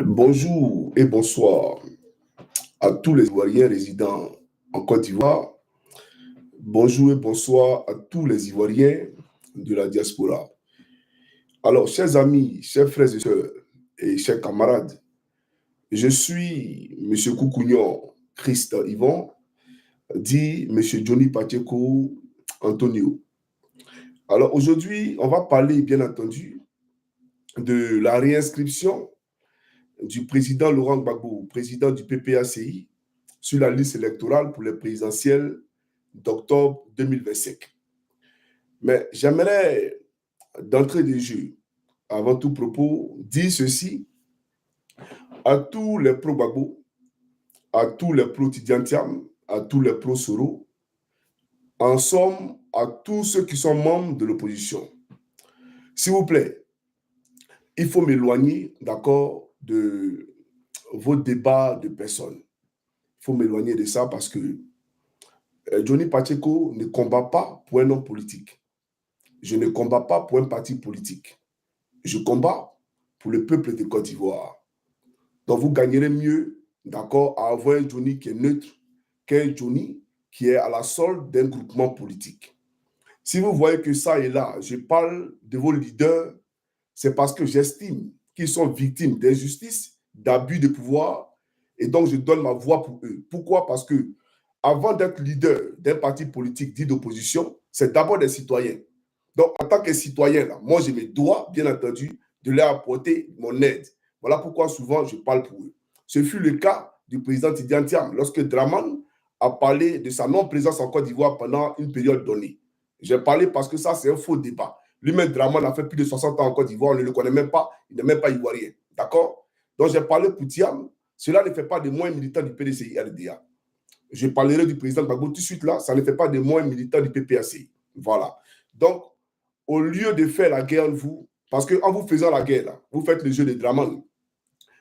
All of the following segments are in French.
Bonjour et bonsoir à tous les Ivoiriens résidant en Côte d'Ivoire. Bonjour et bonsoir à tous les Ivoiriens de la diaspora. Alors, chers amis, chers frères et sœurs et chers camarades, je suis M. Koukounion Christ Yvon, dit M. Johnny Pacheco Antonio. Alors, aujourd'hui, on va parler, bien entendu, de la réinscription du président Laurent Gbagbo, président du PPACI, sur la liste électorale pour les présidentielles d'octobre 2025. Mais j'aimerais, d'entrée de jeu, avant tout propos, dire ceci à tous les pro-Gbagbo, à tous les pro-Tidiane, à tous les pro-Soro, en somme, à tous ceux qui sont membres de l'opposition. S'il vous plaît, il faut m'éloigner, d'accord, de vos débats de personnes. Il faut m'éloigner de ça parce que Johnny Pacheco ne combat pas pour un homme politique. Je ne combats pas pour un parti politique. Je combats pour le peuple de Côte d'Ivoire. Donc vous gagnerez mieux, d'accord, à avoir un Johnny qui est neutre qu'un Johnny qui est à la solde d'un groupement politique. Si vous voyez que ça est là, je parle de vos leaders, c'est parce que j'estime qu'ils sont victimes d'injustice, d'abus de pouvoir, et donc je donne ma voix pour eux. Pourquoi? Parce que avant d'être leader d'un parti politique dit d'opposition, c'est d'abord des citoyens. Donc, en tant que citoyen, là, moi, je me dois, bien entendu, de leur apporter mon aide. Voilà pourquoi souvent je parle pour eux. Ce fut le cas du président Tidiane Thiam, lorsque Draman a parlé de sa non-présence en Côte d'Ivoire pendant une période donnée. J'ai parlé parce que ça, c'est un faux débat. Lui-même, Draman a fait plus de 60 ans en Côte d'Ivoire, on ne le connaît même pas, il n'est même pas ivoirien. D'accord? Donc, j'ai parlé pour Thiam. Cela ne fait pas de moi un militant du PDCI-RDA. Je parlerai du président Gbagbo tout de suite là, ça ne fait pas de moi un militant du PPAC. Voilà. Donc, au lieu de faire la guerre, vous, parce qu'en vous faisant la guerre, là, vous faites le jeu de Draman.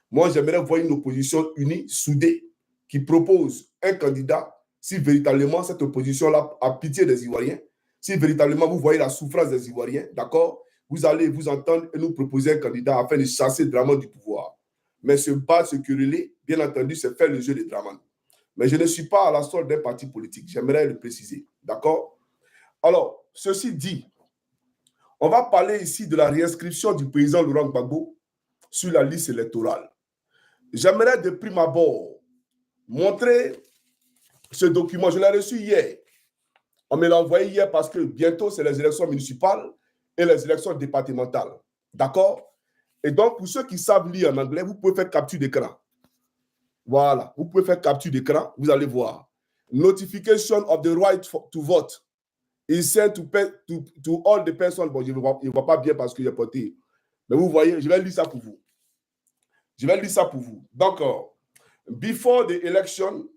Moi, j'aimerais voir une opposition unie, soudée, qui propose un candidat, si véritablement cette opposition-là a pitié des Ivoiriens, si véritablement vous voyez la souffrance des Ivoiriens, d'accord, vous allez vous entendre et nous proposer un candidat afin de chasser Draman du pouvoir. Mais se battre, se quereller, bien entendu, c'est faire le jeu de Draman. Mais je ne suis pas à la solde d'un parti politique. J'aimerais le préciser. D'accord? Alors, ceci dit, on va parler ici de la réinscription du président Laurent Gbagbo sur la liste électorale. J'aimerais de prime abord montrer ce document. Je l'ai reçu hier. On me l'a envoyé hier parce que bientôt, c'est les élections municipales et les élections départementales. D'accord? Et donc, pour ceux qui savent lire en anglais, vous pouvez faire capture d'écran. Voilà, vous pouvez faire capture d'écran, vous allez voir. Notification of the right to vote is sent to all the persons. Bon, je ne vois pas bien parce que j'ai porté. Mais vous voyez, je vais lire ça pour vous. Je vais lire ça pour vous. Donc, before the election,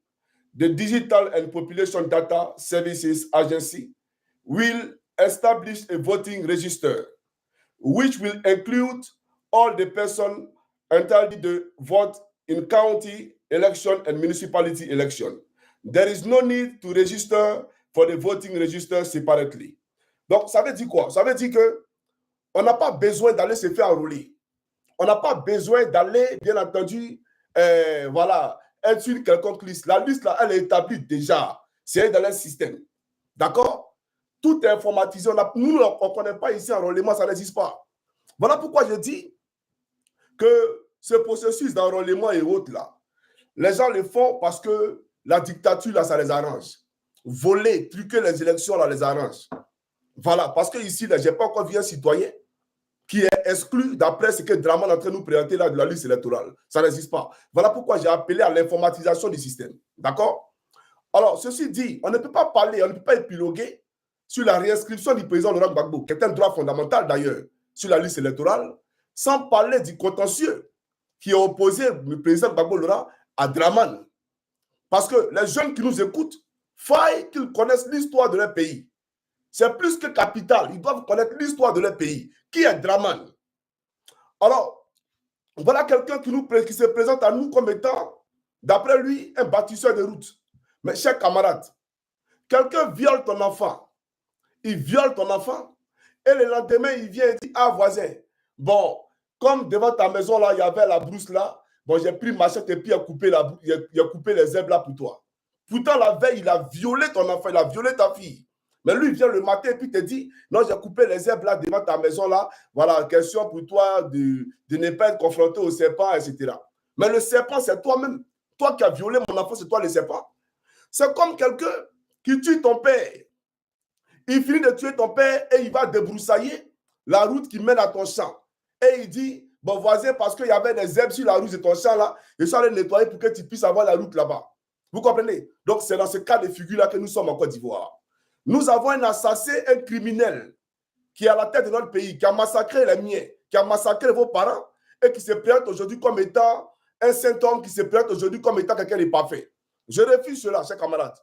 the Digital and Population Data Services Agency will establish a voting register, which will include all the persons entitled to vote in county election and municipality election. There is no need to register for the voting register separately. Donc, ça veut dire quoi? Ça veut dire qu'on n'a pas besoin d'aller se faire enrôler. On n'a pas besoin d'aller, bien entendu, voilà, être sur une quelconque liste. La liste, là, elle est établie déjà. C'est dans le système. D'accord? Tout est informatisé. Nous, on ne connaît pas ici enrôlement, ça n'existe pas. Voilà pourquoi je dis que ce processus d'enrôlement et autres, là, les gens le font parce que la dictature, là, ça les arrange. Voler, truquer les élections, là, les arrange. Voilà, parce que ici, je n'ai pas encore vu un citoyen qui est exclu d'après ce que Draman est en train de nous présenter là de la liste électorale. Ça n'existe pas. Voilà pourquoi j'ai appelé à l'informatisation du système. D'accord? Alors, ceci dit, on ne peut pas parler, on ne peut pas épiloguer sur la réinscription du président Laurent Gbagbo, qui est un droit fondamental d'ailleurs, sur la liste électorale, sans parler du contentieux qui est opposé, le président Gbagbo Laurent, à Draman. Parce que les jeunes qui nous écoutent, faille qu'ils connaissent l'histoire de leur pays. C'est plus que capital. Ils doivent connaître l'histoire de leur pays. Qui est Draman? Alors, voilà quelqu'un qui se présente à nous comme étant, d'après lui, un bâtisseur de route. Mais chers camarades, quelqu'un viole ton enfant. Il viole ton enfant. Et le lendemain, il vient et dit, ah voisin, bon, comme devant ta maison, là, il y avait la brousse là, bon, j'ai pris machette et puis il a coupé les herbes là pour toi. Pourtant, la veille, il a violé ton enfant, il a violé ta fille. Mais lui, il vient le matin et puis te dit, non, j'ai coupé les herbes là devant ta maison là. Voilà, question pour toi de ne pas être confronté au serpent, etc. Mais le serpent, c'est toi-même. Toi qui as violé mon enfant, c'est toi le serpent. C'est comme quelqu'un qui tue ton père. Il finit de tuer ton père et il va débroussailler la route qui mène à ton champ. Et il dit, bon voisin, parce qu'il y avait des herbes sur la route de ton champ là, je suis allé nettoyer pour que tu puisses avoir la route là-bas. Vous comprenez? Donc, c'est dans ce cas de figure-là que nous sommes en Côte d'Ivoire. Nous avons un assassin, un criminel qui est à la tête de notre pays, qui a massacré les miens, qui a massacré vos parents et qui se présente aujourd'hui comme étant un saint homme, qui se présente aujourd'hui comme étant quelqu'un de parfait. Je refuse cela, chers camarades.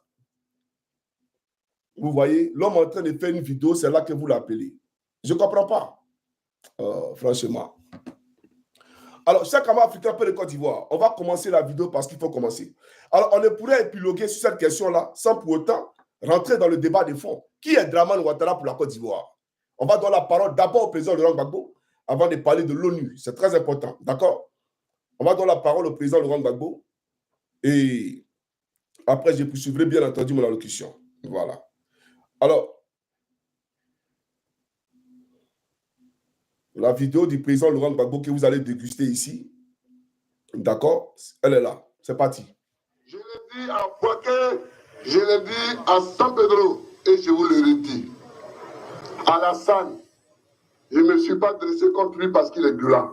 Vous voyez, l'homme en train de faire une vidéo, c'est là que vous l'appelez. Je ne comprends pas, franchement. Alors, chers camarades africains de Côte d'Ivoire, on va commencer la vidéo parce qu'il faut commencer. Alors, on ne pourrait épiloguer sur cette question-là sans pour autant rentrer dans le débat de fond. Qui est Dramane Ouattara pour la Côte d'Ivoire? On va donner la parole d'abord au président Laurent Gbagbo avant de parler de l'ONU. C'est très important, d'accord? On va donner la parole au président Laurent Gbagbo et après, je poursuivrai bien entendu mon allocution. Voilà. Alors, la vidéo du président Laurent Gbagbo que vous allez déguster ici, d'accord? Elle est là. C'est parti. Je l'ai dit à Boaké, je l'ai dit à San Pedro et je vous le redis. Alassane, je ne me suis pas dressé contre lui parce qu'il est gula.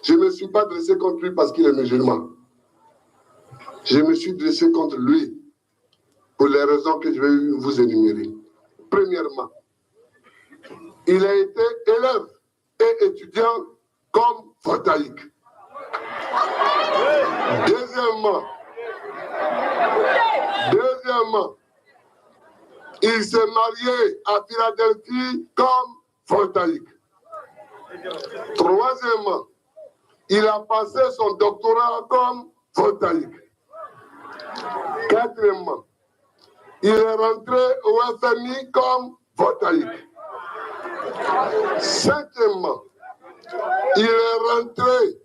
Je ne me suis pas dressé contre lui parce qu'il est musulman. Je me suis dressé contre lui pour les raisons que je vais vous énumérer. Premièrement, il a été élève et étudiant comme photaïque. Deuxièmement, il s'est marié à Philadelphie comme photaïque. Troisièmement, il a passé son doctorat comme photaïque. Quatrièmement, il est rentré au FMI comme photaïque. Cinquièmement, il est rentré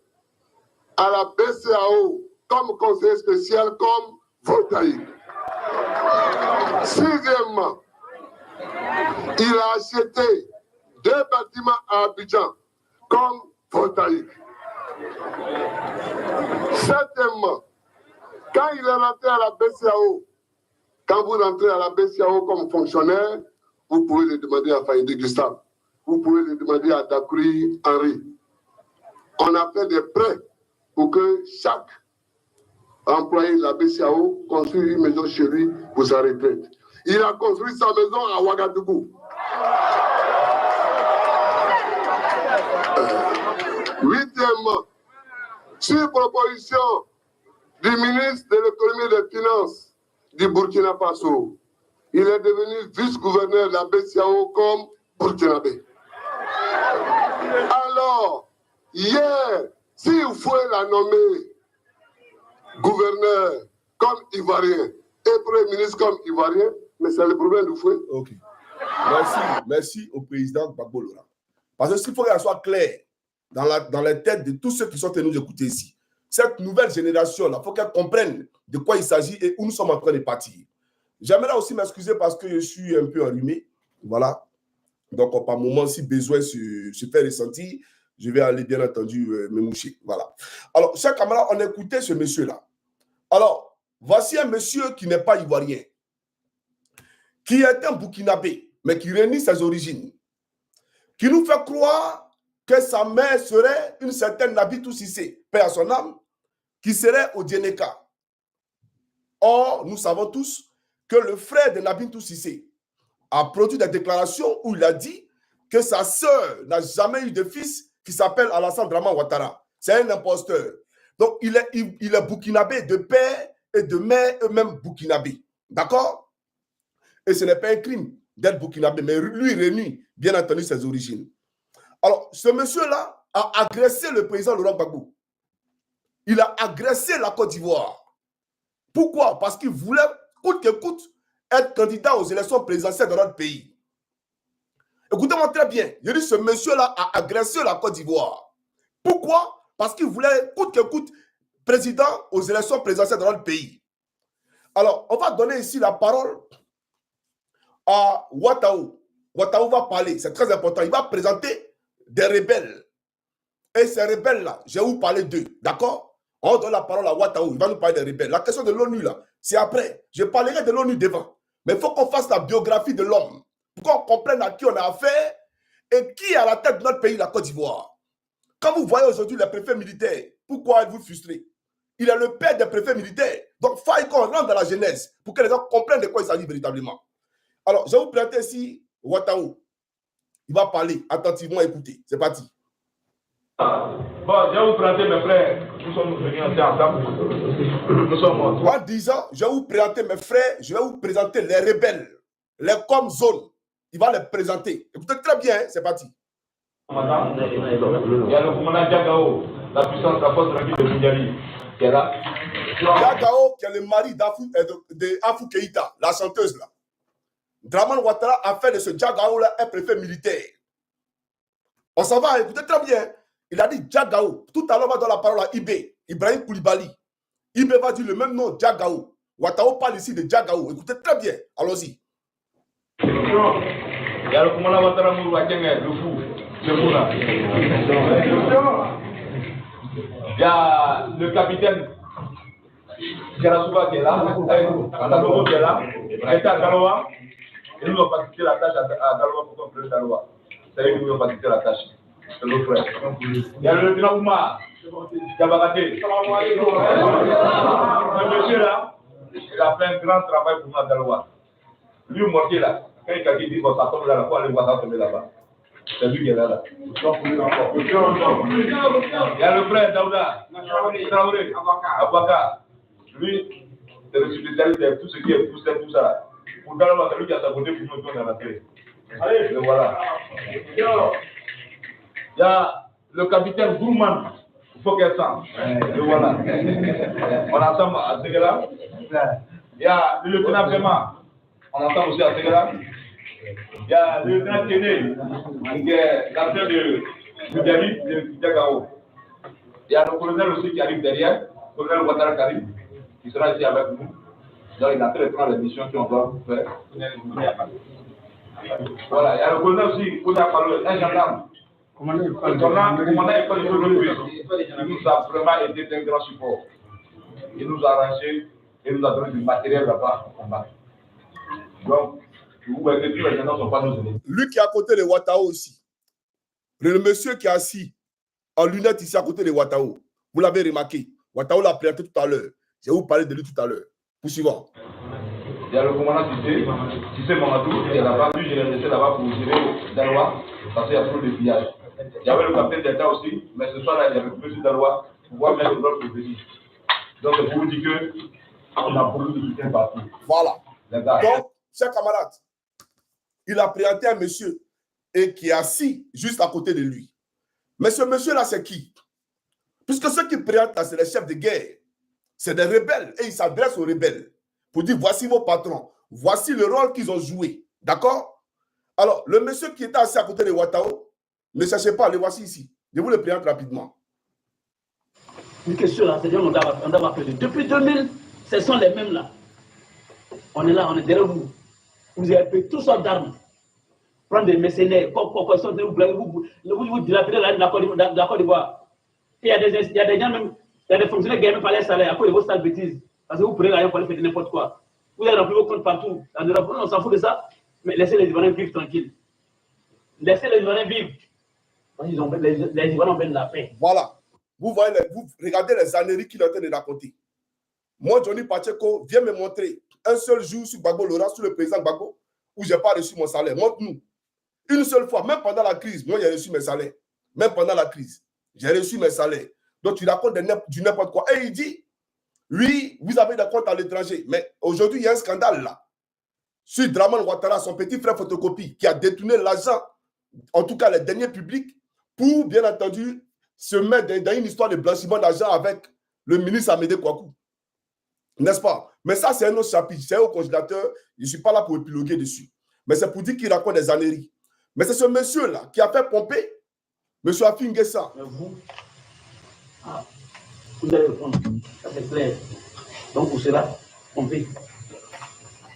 à la BCAO comme conseiller spécial comme photaïque. Sixièmement, il a acheté 2 bâtiments à Abidjan comme photaïque. Septièmement, quand il est rentré à la BCAO, quand vous rentrez à la BCAO comme fonctionnaire, vous pouvez le demander à Faïdé Gustave, vous pouvez le demander à Dakri Henri. On a fait des prêts pour que chaque employé de la BCAO construise une maison chez lui pour sa retraite. Il a construit sa maison à Ouagadougou. Huitièmement, sur proposition du ministre de l'économie et des finances du Burkina Faso, il est devenu vice-gouverneur de la BCAO comme burkinabé. Alors, hier, si vous pouvez la nommer gouverneur comme Ivoirien et Premier ministre comme Ivoirien, mais c'est le problème du fouet. Ok. Merci au président Gbagbo Laurent. Parce que s'il faut qu'elle soit claire dans les têtes de tous ceux qui sont venus nous écouter ici, cette nouvelle génération-là, il faut qu'elle comprenne de quoi il s'agit et où nous sommes en train de partir. J'aimerais aussi m'excuser parce que je suis un peu enrhumé. Voilà. Donc, par moment, si besoin se fait ressentir, je vais aller, bien entendu, me moucher. Voilà. Alors, chers camarades, on écoutait ce monsieur-là. Alors, voici un monsieur qui n'est pas ivoirien, qui est un Burkinabé, mais qui renie ses origines, qui nous fait croire que sa mère serait une certaine Nabitou Cissé, paix à son âme, qui serait au Djeneka. Or, nous savons tous que le frère de Nabitou Cissé a produit des déclarations où il a dit que sa sœur n'a jamais eu de fils qui s'appelle Alassane Dramane Ouattara. C'est un imposteur. Donc, il est burkinabé de père et de mère, eux-mêmes burkinabés. D'accord? Et ce n'est pas un crime d'être burkinabé, mais lui renie, bien entendu, ses origines. Alors, ce monsieur-là a agressé le président Laurent Gbagbo. Il a agressé la Côte d'Ivoire. Pourquoi? Parce qu'il voulait, coûte que coûte, être candidat aux élections présidentielles dans notre pays. Écoutez-moi très bien. Je dis ce monsieur-là a agressé la Côte d'Ivoire. Pourquoi? parce qu'il voulait, coûte que coûte, président aux élections présidentielles dans le pays. Alors, on va donner ici la parole à Ouattao. Ouattao va parler, c'est très important. Il va présenter des rebelles. Et ces rebelles-là, je vais vous parler d'eux, d'accord? On donne la parole à Ouattao, il va nous parler des rebelles. La question de l'ONU, là, c'est après. Je parlerai de l'ONU devant. Mais il faut qu'on fasse la biographie de l'homme, pour qu'on comprenne à qui on a affaire et qui est à la tête de notre pays, la Côte d'Ivoire. Quand vous voyez aujourd'hui les préfets militaires, pourquoi êtes-vous frustrés? Il est le père des préfets militaires. Donc, il faut qu'on rentre dans la genèse pour que les gens comprennent de quoi il s'agit véritablement. Alors, je vais vous présenter ici Ouattao. Il va parler. Attentivement, écoutez. C'est parti. Bon, je vais vous présenter mes frères. Nous sommes venus ensemble. Nous sommes morts. En disant, je vais vous présenter mes frères, je vais vous présenter les rebelles, les comme zone. Il va les présenter. Écoutez très bien, hein, c'est parti. Il y a le commandant Diagao, la puissance, la force de la ville de Bouniali, qui est là. Diagao, qui est le mari d'Afou Keïta, la chanteuse là. Dramane Ouattara a fait de ce Diagao là un préfet militaire. On s'en va, écoutez très bien. Il a dit Diagao. Tout à l'heure, on va donner la parole à Ibé, Ibrahim Koulibaly. Ibé va dire le même nom, Diagao. Ouattao parle ici de Diagao. Écoutez très bien. Allons-y. Il y a le commandant Ouattara Mourou Akenge, le fou. Le fou là. Il y a le capitaine Gerasouba qui est là. Atalogo qui est là. Il était à Galoa. Et nous avons participé la tâche à Galoa pour qu'on prenne Galoa. C'est eux qui nous ont participé la tâche. C'est nos frères. Il y a le lieutenant Oumar, Diabaraté. Ce monsieur-là, il a fait un grand travail pour nous à Galoa. Lui, au mortier là, quand il a dit qu'on s'attend là, il faut aller voir ça tomber là-bas. C'est lui qui est là. Il y a le frère Daouda, Traoré, Abouaka. Lui, c'est le spécialiste de tout ce qui est poussé, tout ça. Pour Galoa, c'est lui qui a saboté pour nous donner la paix. Allez, le voilà. Il y a le capitaine Gourman, il faut qu'elle sente. Le voilà. On entend à Segela. Il y a le lieutenant Vraiment, on entend aussi à Segela. Il y a le lieutenant Kéné, qui est l'acteur de Bouniali, de Diagao. Il y a le colonel aussi qui arrive derrière, le colonel Ouattara Karim, qui sera ici avec nous. Donc il a fait les missions qu'on doit faire. Voilà, il y a le colonel aussi, un gendarme. Le commandant École de Louis, il nous a vraiment été d'un grand support. Il nous a arrangé et nous a donné du matériel là-bas pour combattre. Donc, vous voyez que tous les gens ne sont pas nos ennemis. Lui qui est à côté de Ouattao aussi. Le monsieur qui est assis en lunettes ici à côté de Ouattao. Vous l'avez remarqué. Ouattao l'a présenté tout à l'heure. Je vais vous parler de lui tout à l'heure. Poursuivant. Il y a le commandant Tissé Mamadou qui est là-bas. Lui, je l'ai laissé là-bas pour gérer Daloa parce qu'il y a trop de pillages. Il y avait le capitaine d'État aussi, mais ce soir-là, il y avait M. Daloa pour pouvoir mettre l'ordre au pays. Donc, c'est pour vous dire qu'on a beaucoup de soutien partout. Voilà. Donc, chers camarades, il a présenté un monsieur et qui est assis juste à côté de lui. Mais ce monsieur-là, c'est qui? Puisque ceux qui présentent là, c'est les chefs de guerre. C'est des rebelles et ils s'adressent aux rebelles pour dire voici vos patrons, voici le rôle qu'ils ont joué. D'accord? Alors, le monsieur qui était assis à côté de Ouattao, ne cherchez pas, le voici ici. Je vous le présente rapidement. Une question là, c'est-à-dire on doit appeler. Depuis 2000, ce sont les mêmes là. On est là, on est derrière vous. Vous avez pris toutes sortes d'armes. Prendre des mercenaires, vous dilapidez la Côte d'Ivoire. Il y a des gens même, il y a des fonctionnaires qui gagnent pas les salaires à cause de vos sales bêtises. Parce que vous prenez l'argent pour aller faire n'importe quoi. Vous avez rempli vos comptes partout. On s'en fout de ça. Mais laissez les Ivoiriens vivre tranquilles. Laissez les Ivoiriens vivre. Les Ivoiriens ont besoin de la paix. Voilà. Vous voyez, vous regardez les âneries qu'il est en train de raconter. Moi, Johnny Pacheco, viens me montrer un seul jour sur Gbagbo Laurent, sur le président Gbagbo, où je n'ai pas reçu mon salaire. Montre-nous. Une seule fois, même pendant la crise, moi, j'ai reçu mes salaires. Même pendant la crise, j'ai reçu mes salaires. Donc, tu racontes du n'importe quoi. Et il dit, oui, vous avez des comptes à l'étranger. Mais aujourd'hui, il y a un scandale là. Sur Dramane Ouattara, son petit frère photocopie, qui a détourné l'argent, en tout cas les derniers publics, pour, bien entendu, se mettre dans une histoire de blanchiment d'argent avec le ministre Amédée Kouakou. N'est-ce pas? Mais ça, c'est un autre chapitre. C'est au congélateur. Je ne suis pas là pour épiloguer dessus. Mais c'est pour dire qu'il raconte des âneries. Mais c'est ce monsieur-là qui a fait pomper M. Afingessa. Vous allez répondre. Ça c'est clair. Donc pour cela, on fait.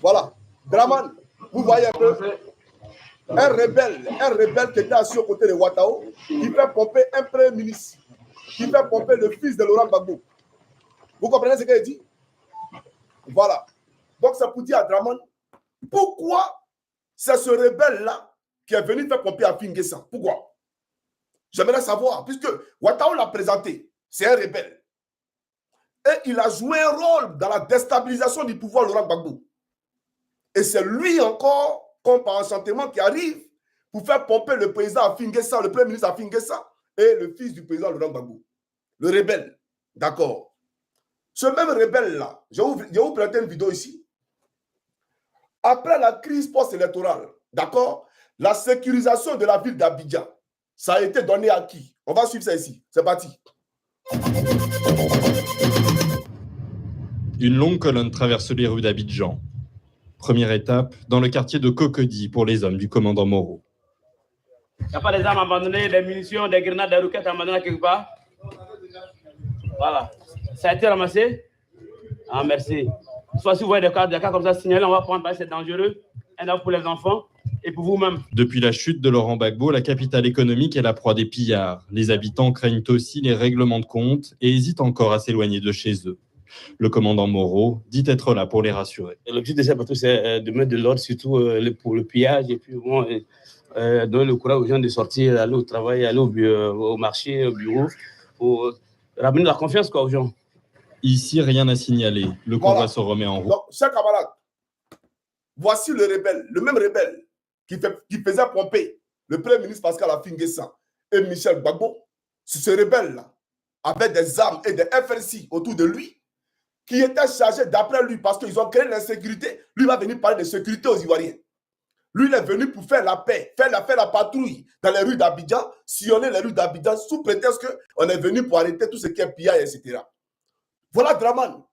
Voilà. Draman, vous voyez un peu un rebelle qui était assis aux côtés de Ouattao, qui fait pomper un premier ministre, qui fait pomper le fils de Laurent Gbagbo. Vous comprenez ce qu'il dit? Voilà. Donc c'est pour dire à Draman, pourquoi c'est ce rebelle-là qui est venu faire pomper à Finguessa? Pourquoi? J'aimerais savoir, puisque Ouattao l'a présenté, c'est un rebelle. Et il a joué un rôle dans la déstabilisation du pouvoir Laurent Gbagbo. Et c'est lui encore, comme par enchantement, qui arrive pour faire pomper le président à Finguessa, le premier ministre à Finguessa, et le fils du président Laurent Gbagbo. Le rebelle. D'accord. Ce même rebelle-là, je vais vous présenter une vidéo ici. Après la crise post-électorale, d'accord, la sécurisation de la ville d'Abidjan, ça a été donné à qui? On va suivre ça ici. C'est parti. Une longue colonne traverse les rues d'Abidjan. Première étape, dans le quartier de Cocody pour les hommes du commandant Moreau. Il n'y a pas des armes abandonnées, des munitions, des grenades, des roquettes abandonnées quelque part? Voilà. Ça a été ramassé? Ah, merci. Soit si vous voyez des cas comme ça signalés, on va prendre parce que c'est dangereux. Un arme pour les enfants et pour vous-même. Depuis la chute de Laurent Gbagbo, la capitale économique est la proie des pillards. Les habitants craignent aussi les règlements de compte et hésitent encore à s'éloigner de chez eux. Le commandant Moreau dit être là pour les rassurer. L'objectif de cette bateau, c'est de mettre de l'ordre, surtout pour le pillage, et puis bon, donner le courage aux gens de sortir, aller au travail, aller au marché, au bureau, pour ramener la confiance aux gens. Ici, rien à signaler. Le convoi se remet en route. Donc, chers camarades, voici le rebelle, le même rebelle qui faisait pomper le premier ministre Pascal Affi-N'Guessan et Michel Gbagbo. C'est ce rebelle-là, avec des armes et des FLC autour de lui, qui était chargé d'après lui, parce qu'ils ont créé l'insécurité. Lui va venir parler de sécurité aux Ivoiriens. Lui, il est venu pour faire la paix, faire la patrouille dans les rues d'Abidjan, sillonner les rues d'Abidjan sous prétexte qu'on est venu pour arrêter tout ce qui est pillage, etc. Voilà Draman.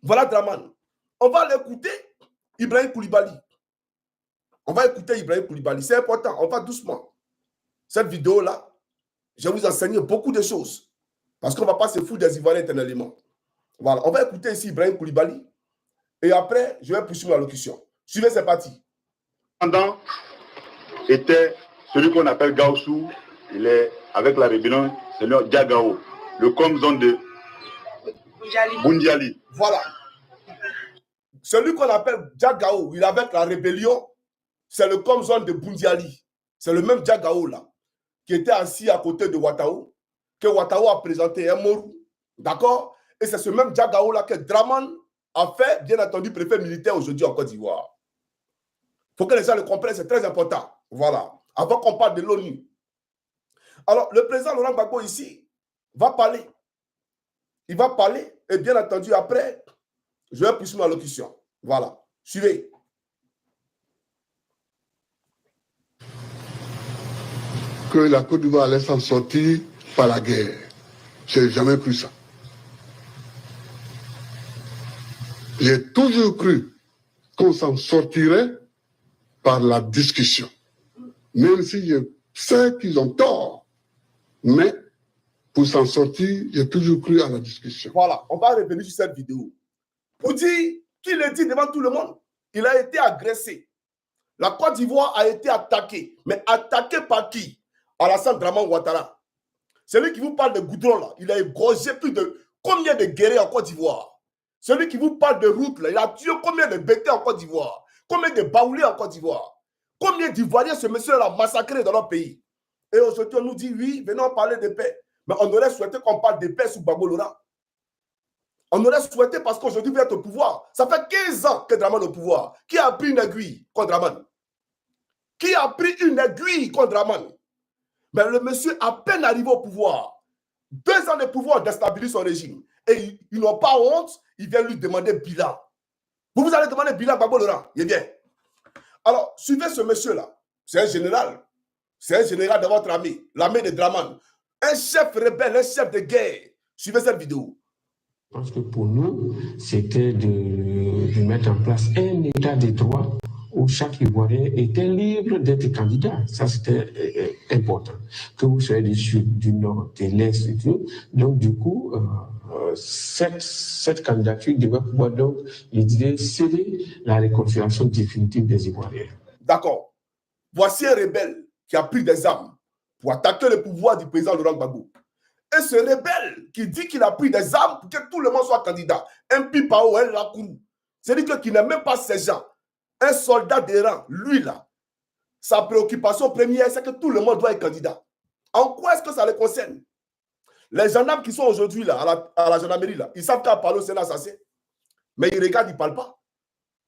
Voilà Draman. On va l'écouter, Ibrahim Koulibaly. On va écouter Ibrahim Koulibaly. C'est important, on va doucement. Cette vidéo-là, je vais vous enseigner beaucoup de choses. Parce qu'on ne va pas se foutre des Ivoiriens éternellement. Voilà, on va écouter ici Ibrahim Koulibaly. Et après, je vais poursuivre la locution. Suivez, c'est parti. Pendant était celui qu'on appelle Gaussou. Il est avec la rébellion, c'est le Diagao, le com-zone de Bundiali. Voilà. Celui qu'on appelle Diagao, il est avec la rébellion, c'est le com-zone de Bundiali. C'est le même Diagao là, qui était assis à côté de Ouattao, que Ouattao a présenté un Morou. D'accord? Et c'est ce même Diagao là que Draman a fait, bien entendu, préfet militaire aujourd'hui en Côte d'Ivoire. Il faut que les gens le comprennent, c'est très important. Voilà. Avant qu'on parle de l'ONU. Alors, le président Laurent Gbagbo ici va parler. Il va parler et bien entendu, après, je vais poursuivre ma locution. Voilà. Suivez. Que la Côte d'Ivoire allait s'en sortir par la guerre. Je n'ai jamais cru ça. J'ai toujours cru qu'on s'en sortirait par la discussion. Même si je sais qu'ils ont tort. Mais pour s'en sortir, j'ai toujours cru à la discussion. Voilà, on va revenir sur cette vidéo. Pour dire qu'il le dit devant tout le monde, il a été agressé. La Côte d'Ivoire a été attaquée. Mais attaquée par qui? Alassane Draman Ouattara. Celui qui vous parle de goudron, là, il a égorgé plus de combien de guerriers en Côte d'Ivoire? Celui qui vous parle de route, là, il a tué combien de bêtés en Côte d'Ivoire? Combien de baoulés en Côte d'Ivoire? Combien d'Ivoiriens ce monsieur-là a massacré dans leur pays? Et aujourd'hui, on nous dit, oui, venons parler de paix. Mais on aurait souhaité qu'on parle de paix sous Gbagbo Laurent. On aurait souhaité parce qu'aujourd'hui, vous êtes au pouvoir. Ça fait 15 ans que Draman est au pouvoir. Qui a pris une aiguille contre Draman? Qui a pris une aiguille contre Draman? Mais le monsieur, à peine arrivé au pouvoir, 2 ans de pouvoir déstabilise son régime. Et ils n'ont pas honte, ils viennent lui demander bilan. Vous allez demander bilan à Gbagbo Laurent. Il est bien. Alors, suivez ce monsieur-là. C'est un général. C'est un général de votre armée, l'armée de Draman. Un chef rebelle, un chef de guerre. Suivez cette vidéo. Je pense que pour nous, c'était de mettre en place un état de droit où chaque Ivoirien était libre d'être candidat. Ça, c'était important. Que vous soyez du Nord, de l'Est et tout. Donc, du coup, cette candidature devait pouvoir donc, je dirais, sceller la réconciliation définitive des Ivoiriens. D'accord. Voici un rebelle qui a pris des armes pour attaquer le pouvoir du président Laurent Gbagbo. Et ce rebelle qui dit qu'il a pris des armes pour que tout le monde soit candidat, un pipao, un lakourou, c'est-à-dire qu'il n'est même pas sergent, un soldat de rang, lui là, sa préoccupation première, c'est que tout le monde doit être candidat. En quoi est-ce que ça les concerne? Les gendarmes qui sont aujourd'hui là, à la gendarmerie, là, ils savent qu'à parler au Sénat, ça c'est. Mais ils regardent, ils ne parlent pas.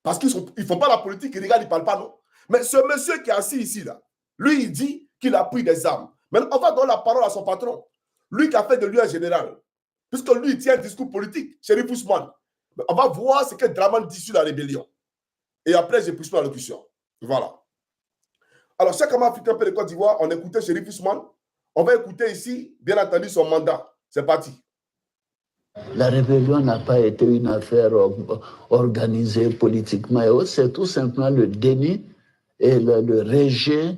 Parce qu'ils ne font pas la politique, ils regardent, ils ne parlent pas, non. Mais ce monsieur qui est assis ici, là, lui, il dit qu'il a pris des armes. Maintenant, on va donner la parole à son patron. Lui qui a fait de lui un général. Puisque lui, il tient un discours politique, Chérif Ousmane. On va voir ce que Dramane dit sur la rébellion. Et après, j'ai poussé l'allocution. Voilà. Alors, chaque homme africain de Côte d'Ivoire, on écoutait Chérif Ousmane. On va écouter ici, bien entendu, son mandat. C'est parti. La rébellion n'a pas été une affaire organisée politiquement. C'est tout simplement le déni et le rejet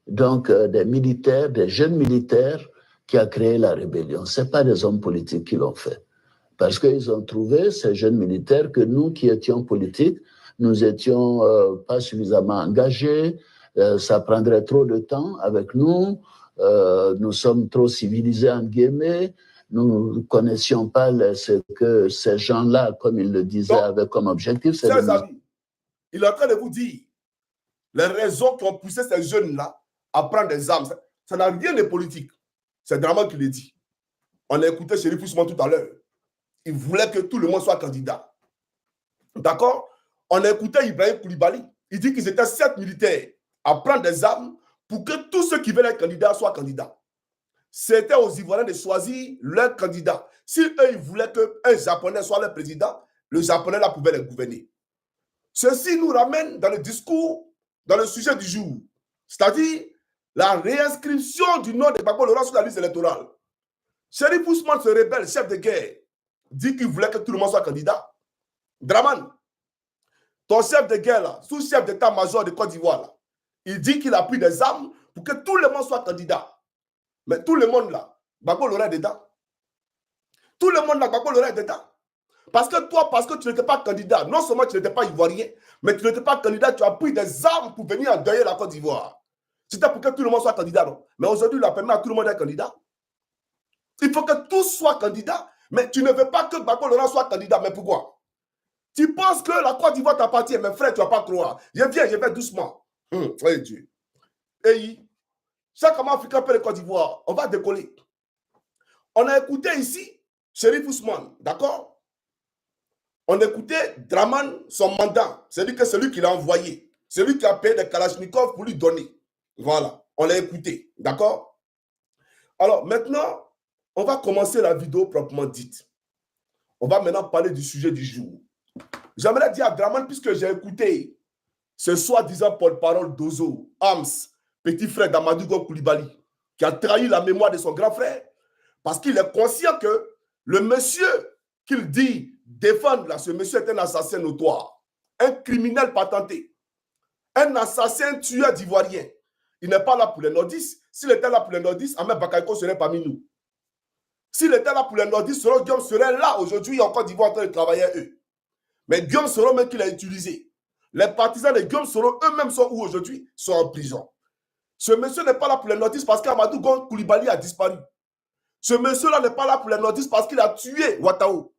donc, des militaires, des jeunes militaires qui a créé la rébellion. Ce n'est pas des hommes politiques qui l'ont fait. Parce qu'ils ont trouvé, ces jeunes militaires, que nous qui étions politiques, nous n'étions pas suffisamment engagés, ça prendrait trop de temps avec nous, nous sommes trop civilisés, en guillemets, nous ne connaissions pas ce que ces gens-là, comme ils le disaient, avaient comme objectif. Chers amis, il est en train de vous dire les raisons qui ont poussé ces jeunes-là à prendre des armes. Ça n'a rien de politique. C'est Dramane qui le dit. On a écouté Chérif Ousmane tout à l'heure. Il voulait que tout le monde soit candidat. D'accord? On a écouté Ibrahim Koulibaly. Il dit qu'ils étaient 7 militaires à prendre des armes pour que tous ceux qui veulent être candidats soient candidats. C'était aux Ivoiriens de choisir leur candidat. Si eux, ils voulaient qu'un Japonais soit leur président, le Japonais là pouvait les gouverner. Ceci nous ramène dans le discours, dans le sujet du jour, c'est-à-dire la réinscription du nom de Gbagbo Laurent sur la liste électorale. Chérif Ousmane, ce rebelle, chef de guerre, dit qu'il voulait que tout le monde soit candidat. Dramane, ton chef de guerre, là, sous-chef d'état-major de Côte d'Ivoire, là, il dit qu'il a pris des armes pour que tout le monde soit candidat. Mais tout le monde là, Gbagbo Laurent est dedans. Tout le monde là, Gbagbo Laurent est dedans. Parce que toi, parce que tu n'étais pas candidat, non seulement tu n'étais pas ivoirien, mais tu n'étais pas candidat, tu as pris des armes pour venir endeuiller la Côte d'Ivoire. C'était pour que tout le monde soit candidat, non? Mais aujourd'hui, il a permis à tout le monde d'être candidat. Il faut que tous soient candidats, mais tu ne veux pas que Gbagbo Laurent soit candidat. Mais pourquoi? Tu penses que la Côte d'Ivoire t'appartient, mais frère, tu ne vas pas croire. Je viens, je vais doucement. Frère Dieu. Et chaque homme africain peut le Côte d'Ivoire, on va décoller. On a écouté ici Chérif Ousmane, d'accord? On a écouté Dramane, son mandat. C'est lui que celui qui l'a envoyé. C'est lui qui a payé des Kalachnikov pour lui donner. Voilà, on l'a écouté, d'accord? Alors maintenant, on va commencer la vidéo proprement dite. On va maintenant parler du sujet du jour. J'aimerais dire à Dramane, puisque j'ai écouté ce soi-disant porte-parole d'Ozo, Ams, petit frère d'Amadou Gon Koulibaly, qui a trahi la mémoire de son grand frère, parce qu'il est conscient que le monsieur qu'il dit défendre, là, ce monsieur est un assassin notoire, un criminel patenté, un assassin tueur d'Ivoiriens. Il n'est pas là pour les nordistes. S'il était là pour les nordistes, Ahmed Bakayoko serait parmi nous. S'il était là pour les nordistes, Guillaume serait là aujourd'hui en Côte d'Ivoire en train de travailler eux. Mais Guillaume Soro, même qu'il a utilisé. Les partisans de Guillaume Soro, eux-mêmes sont où aujourd'hui? Sont en prison. Ce monsieur n'est pas là pour les nordistes parce qu'Amadou Gon Koulibaly a disparu. Ce monsieur-là n'est pas là pour les nordistes parce qu'il a tué Ouattao.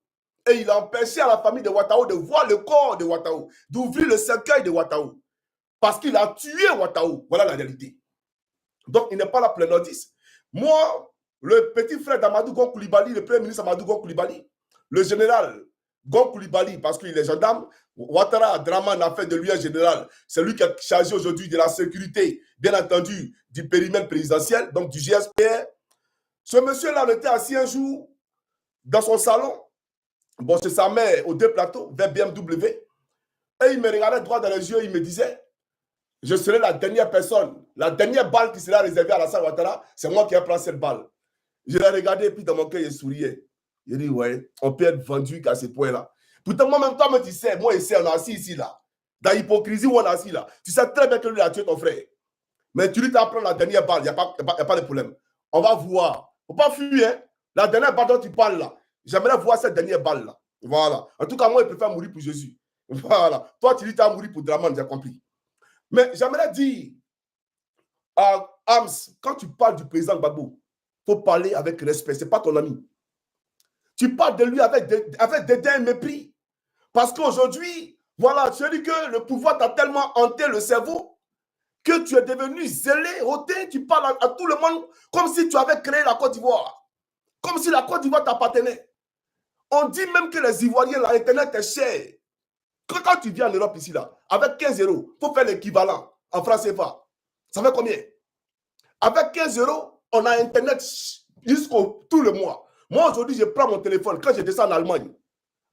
Et il a empêché à la famille de Ouattao de voir le corps de Ouattao, d'ouvrir le cercueil de Ouattao. Parce qu'il a tué Ouattao. Voilà la réalité. Donc, il n'est pas là pour les nordistes. Moi, le petit frère d'Amadou Gon Koulibaly, le premier ministre Amadou Gon Koulibaly, le général Gon Koulibaly, parce qu'il est gendarme, Ouattara Dramane a fait de lui un général. C'est lui qui est chargé aujourd'hui de la sécurité, bien entendu, du périmètre présidentiel, donc du GSPR. Ce monsieur-là, il était assis un jour dans son salon. Bon, c'est sa mère aux 2 plateaux, vers BMW. Et il me regardait droit dans les yeux, il me disait, je serai la dernière personne, la dernière balle qui sera réservée à Alassane Ouattara, c'est moi qui ai pris cette balle. Je l'ai regardé et puis dans mon cœur, il souriait. Il dit, ouais, on peut être vendu qu'à ce point-là. Pourtant, moi, même toi, tu sais, moi, ici, on est assis ici, là. Dans l'hypocrisie où on est assis là, tu sais très bien que lui a tué ton frère. Mais tu lui t'apprends la dernière balle, il n'y a pas de problème. On va voir. Il ne faut pas fuir. Hein? La dernière balle dont tu parles là, j'aimerais voir cette dernière balle là. Voilà. En tout cas, moi, je préfère mourir pour Jésus. Voilà. Toi, tu dis que tu as mouru pour Draman, j'ai compris. Mais j'aimerais dire à Ams, quand tu parles du président Gbagbo, il faut parler avec respect. Ce n'est pas ton ami. Tu parles de lui avec dédain et mépris. Parce qu'aujourd'hui, voilà, tu as dit que le pouvoir t'a tellement hanté le cerveau que tu es devenu zélé, hautain, tu parles à tout le monde comme si tu avais créé la Côte d'Ivoire. Comme si la Côte d'Ivoire t'appartenait. On dit même que les Ivoiriens, l'Internet est cher. Quand tu viens en Europe ici, là, avec 15 €, il faut faire l'équivalent en francs CFA. Ça fait combien? Avec 15 €, on a Internet jusqu'au tout le mois. Moi, aujourd'hui, je prends mon téléphone. Quand je descends en Allemagne,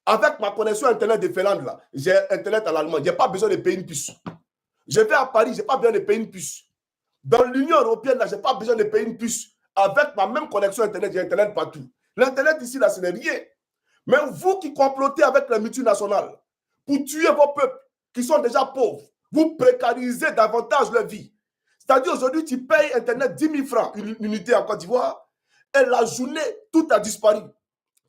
avec ma connexion Internet de Finlande, là, j'ai Internet en Allemagne. Je n'ai pas besoin de payer une puce. Je vais à Paris, je n'ai pas besoin de payer une puce. Dans l'Union européenne, je n'ai pas besoin de payer une puce. Avec ma même connexion Internet, j'ai Internet partout. L'Internet ici, là, ce n'est rien. Mais vous qui complotez avec les multinationales pour tuer vos peuples qui sont déjà pauvres, vous précarisez davantage leur vie. C'est-à-dire aujourd'hui, tu payes Internet 10 000 francs, une unité en Côte d'Ivoire, et la journée, tout a disparu.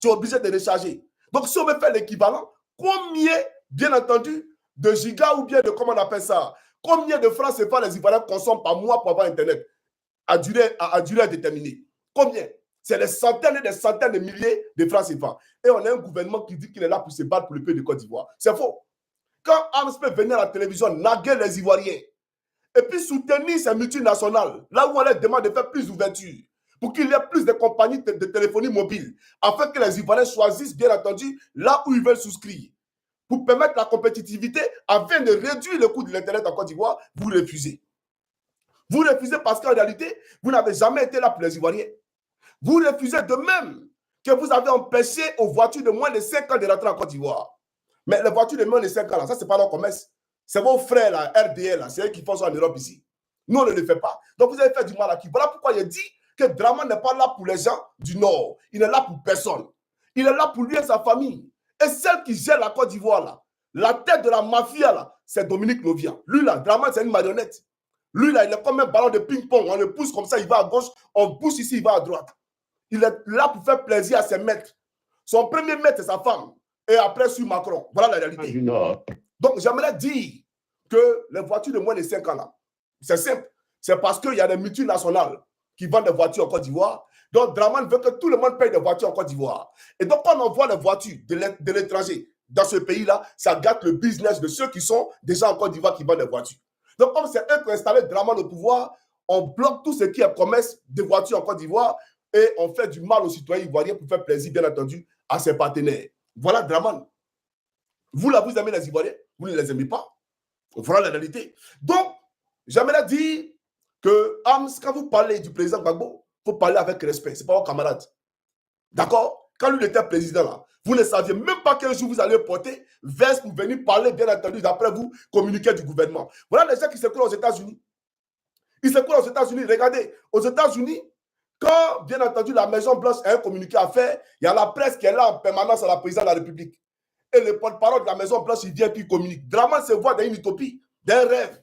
Tu es obligé de recharger. Donc, si on veut faire l'équivalent, combien, bien entendu, de gigas ou bien de, comment on appelle ça, combien de francs CFA les Ivoiriens consomment par mois pour avoir Internet à durée déterminée? Combien? C'est des centaines et des centaines de milliers de francs CFA. Et on a un gouvernement qui dit qu'il est là pour se battre pour le pays de Côte d'Ivoire. C'est faux. Quand Ams peut venir à la télévision, naguer les Ivoiriens, et puis soutenir ces multinationales, là où on leur demande de faire plus d'ouverture, pour qu'il y ait plus de compagnies de téléphonie mobile, afin que les Ivoiriens choisissent, bien entendu, là où ils veulent souscrire. Pour permettre la compétitivité, afin de réduire le coût de l'Internet en Côte d'Ivoire, vous refusez. Vous refusez parce qu'en réalité, vous n'avez jamais été là pour les Ivoiriens. Vous refusez de même que vous avez empêché aux voitures de moins de 5 ans de rentrer en Côte d'Ivoire. Mais les voitures de moins de 5 ans, là, ça, ce n'est pas leur commerce. C'est vos frères, là, RDL, c'est eux qui font ça en Europe ici. Nous, on ne le fait pas. Donc, vous avez fait du mal à qui? Voilà pourquoi il dit que Draman n'est pas là pour les gens du Nord. Il est là pour personne. Il est là pour lui et sa famille. Et celle qui gère la Côte d'Ivoire, là, la tête de la mafia, là, c'est Dominique Lovian. Lui, là, Draman, c'est une marionnette. Lui, là, il est comme un ballon de ping-pong. On le pousse comme ça, il va à gauche. On pousse ici, il va à droite. Il est là pour faire plaisir à ses maîtres. Son premier maître, c'est sa femme. Et après, sur Macron. Voilà la réalité. Donc, j'aimerais dire que les voitures de moins de 5 ans, là, c'est simple. C'est parce qu'il y a des multinationales qui vendent des voitures en Côte d'Ivoire. Donc, Draman veut que tout le monde paye des voitures en Côte d'Ivoire. Et donc, quand on envoie les voitures de l'étranger dans ce pays-là, ça gâte le business de ceux qui sont déjà en Côte d'Ivoire qui vendent des voitures. Donc, comme c'est eux qui ont installé Draman au pouvoir, on bloque tout ce qui est commerce de voitures en Côte d'Ivoire et on fait du mal aux citoyens ivoiriens pour faire plaisir, bien entendu, à ses partenaires. Voilà Draman. Vous, là, vous aimez les Ivoiriens, vous ne les aimez pas. Voilà la réalité. Donc, j'aimerais dire que, Ams, quand vous parlez du président Gbagbo, il faut parler avec respect. Ce n'est pas vos camarades. D'accord? Quand lui était président, là, vous ne saviez même pas quel jour vous allez porter veste pour venir parler, bien entendu, d'après vous, communiquer du gouvernement. Voilà les gens qui se coulent aux États-Unis. Ils se coulent aux États-Unis. Regardez, aux États-Unis, quand, bien entendu, la Maison-Blanche a un communiqué à faire, il y a la presse qui est là en permanence à la présidence de la République. Et le porte-parole de la Maison-Blanche, il vient puis il communique. Draman se voit dans une utopie, d'un rêve.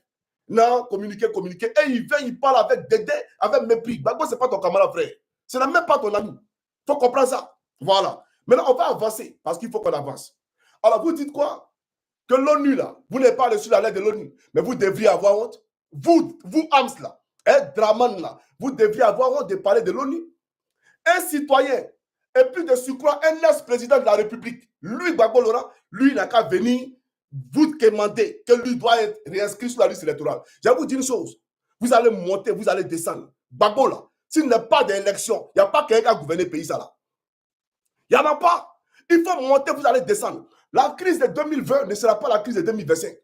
Non, communiquer. Et il vient, il parle avec dédain, avec mépris. Gbagbo, ce n'est pas ton camarade, frère. Ce n'est même pas ton ami. Il faut comprendre ça. Voilà. Maintenant, on va avancer parce qu'il faut qu'on avance. Alors, vous dites quoi? Que l'ONU, là, vous n'avez pas reçu la lettre de l'ONU, mais vous devriez avoir honte. Vous Ams, là, Draman, là, vous devriez avoir honte de parler de l'ONU. Un citoyen, et plus de surcroît, un ex-président de la République, lui, Gbagbo Laurent, lui, il n'a qu'à venir vous demander que lui doit être réinscrit sur la liste électorale. Je vais vous dire une chose. Vous allez monter, vous allez descendre. Gbagbo, là, s'il n'y a pas d'élection, il n'y a pas quelqu'un qui a gouverné le pays, ça, là. Il n'y en a pas. Il faut monter, vous allez descendre. La crise de 2020 ne sera pas la crise de 2025.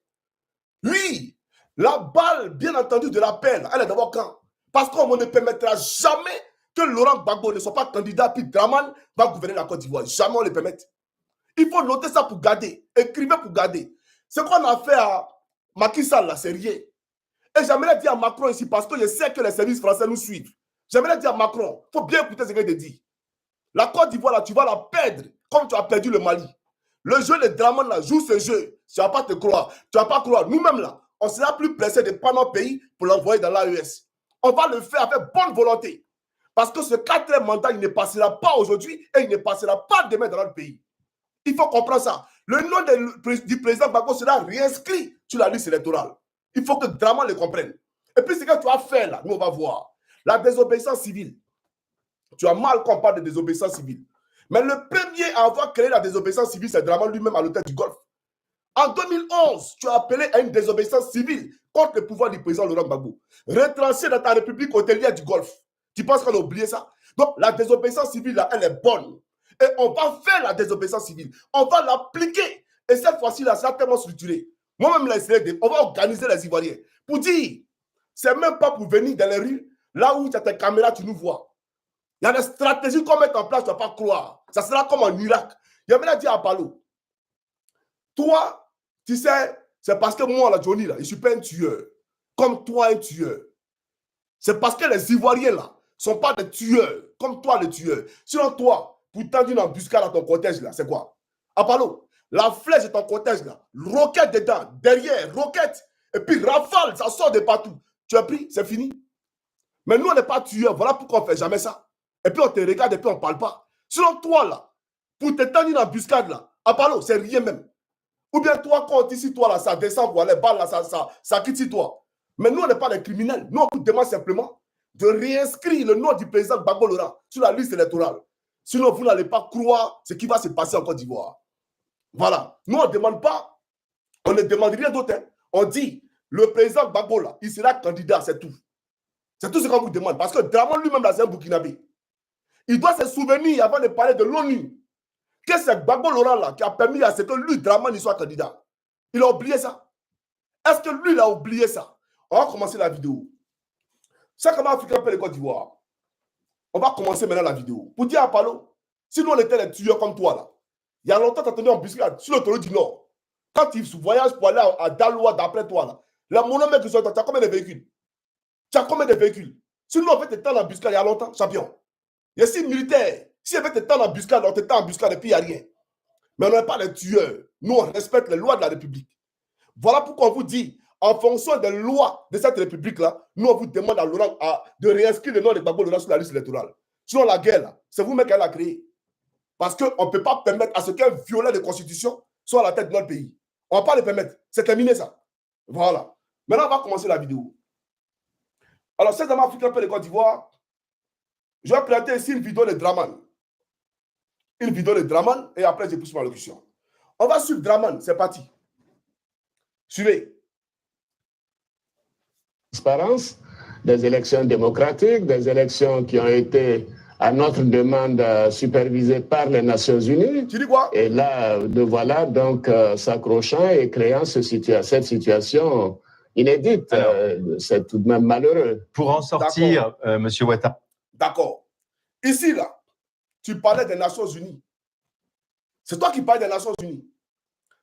Oui, la balle, bien entendu, de la peine, elle est d'abord quand? Parce qu'on ne permettra jamais que Laurent Gbagbo ne soit pas candidat, puis Draman va gouverner la Côte d'Ivoire. Jamais on le permette. Il faut noter ça pour garder. Écrivez pour garder. Ce qu'on a fait à Macky Sall, là, c'est rien. Et j'aimerais dire à Macron ici, parce que je sais que les services français nous suivent. J'aimerais dire à Macron, il faut bien écouter ce qu'il te dit. La Côte d'Ivoire, là, tu vas la perdre, comme tu as perdu le Mali. le jeu de Draman là, joue ce jeu. Tu ne vas pas te croire. Tu ne vas pas croire. Nous-mêmes là, on sera plus pressé de prendre notre pays pour l'envoyer dans l'AES. On va le faire avec bonne volonté. Parce que ce 4e mandat, il ne passera pas aujourd'hui et il ne passera pas demain dans notre pays. Il faut comprendre ça. Le nom du président Gbagbo sera réinscrit sur la liste électorale. Il faut que Draman le comprenne. Et puis, ce que tu as fait là, nous on va voir. La désobéissance civile. Tu as mal qu'on parle de désobéissance civile. Mais le premier à avoir créé la désobéissance civile, c'est Draman lui-même à l'hôtel du Golfe. En 2011, tu as appelé à une désobéissance civile contre le pouvoir du président Laurent Gbagbo. Retranché dans ta république hôtelière du Golfe. Tu penses qu'on a oublié ça? Donc, la désobéissance civile, là, elle est bonne. Et on va faire la désobéissance civile. On va l'appliquer. Et cette fois-ci, là, ça sera tellement structuré. Moi-même, on va organiser les Ivoiriens pour dire, c'est même pas pour venir dans les rues, là où tu as tes caméras, tu nous vois. Il y a des stratégies qu'on met en place, tu ne vas pas croire. Ça sera comme en Irak. Il y avait dit à Palo, toi, tu sais, c'est parce que moi, la Johnny, là, je ne suis pas un tueur. Comme toi, un tueur. C'est parce que les Ivoiriens, là, ne sont pas des tueurs. Comme toi, les tueurs. Sinon, toi, pour tendre une embuscade à ton cortège, là, c'est quoi? Apollo, la flèche de ton cortège, là, roquette dedans, derrière, roquette, et puis rafale, ça sort de partout. Tu as pris, c'est fini. Mais nous, on n'est pas tueurs. Voilà pourquoi on ne fait jamais ça. Et puis, on te regarde et puis on ne parle pas. Sinon, toi, là, pour te tendre une embuscade, là, Apollo, c'est rien même. Ou bien toi, quand on dit ici, toi, là, ça descend, voilà, les balles, là, ça quitte ici, toi. Mais nous, on n'est pas des criminels. Nous, on vous demande simplement de réinscrire le nom du président Gbagbo Laurent sur la liste électorale. Sinon, vous n'allez pas croire ce qui va se passer en Côte d'Ivoire. Voilà. Nous, on ne demande pas, on ne demande rien d'autre. Hein. On dit, le président Gbagbo, là, il sera candidat, c'est tout. C'est tout ce qu'on vous demande. Parce que Draman lui-même, là, c'est un Burkinabé. Il doit se souvenir, avant de parler de l'ONU, que c'est Gbagbo Laurent, là, qui a permis à ce que lui, Draman, il soit candidat. Il a oublié ça. Est-ce que lui, il a oublié ça? On va commencer la vidéo. C'est comment Africain peut le Côte d'Ivoire. On va commencer maintenant la vidéo. Pour dire à Palo, si nous on était des tueurs comme toi là, il y a longtemps tu as tenu en buscade sur le du Nord. Quand tu voyages pour aller à Daloa d'après toi là, la monnaie que tu as combien de véhicules? Tu as combien de véhicules? Si nous on fait te tendre en buscade il y a longtemps, champion. Il y a 6 militaires. Si on fait te tendre en buscade, on te tend en buscade et puis il n'y a rien. Mais on n'est pas des tueurs. Nous on respecte les lois de la République. Voilà pourquoi on vous dit, en fonction des lois de cette République-là, nous, on vous demande de réinscrire le nom de Gbagbo Laurent sur la liste électorale. Sinon, la guerre, c'est vous-même qui l'a créée. Parce qu'on ne peut pas permettre à ce qu'un violet de constitution soit à la tête de notre pays. On ne va pas le permettre. C'est terminé, ça. Voilà. Maintenant, on va commencer la vidéo. Alors, c'est dans Africain de Côte d'Ivoire. Je vais présenter ici une vidéo de Draman. Une vidéo de Draman, et après, je pousse ma locution. On va suivre Draman. C'est parti. Suivez. Transparence, des élections démocratiques, des élections qui ont été à notre demande supervisées par les Nations Unies. Tu dis quoi? Et là, nous voilà donc s'accrochant et créant cette situation inédite. C'est tout de même malheureux. Pour en sortir, M. Ouattara. D'accord. Ici, là, tu parlais des Nations Unies. C'est toi qui parles des Nations Unies.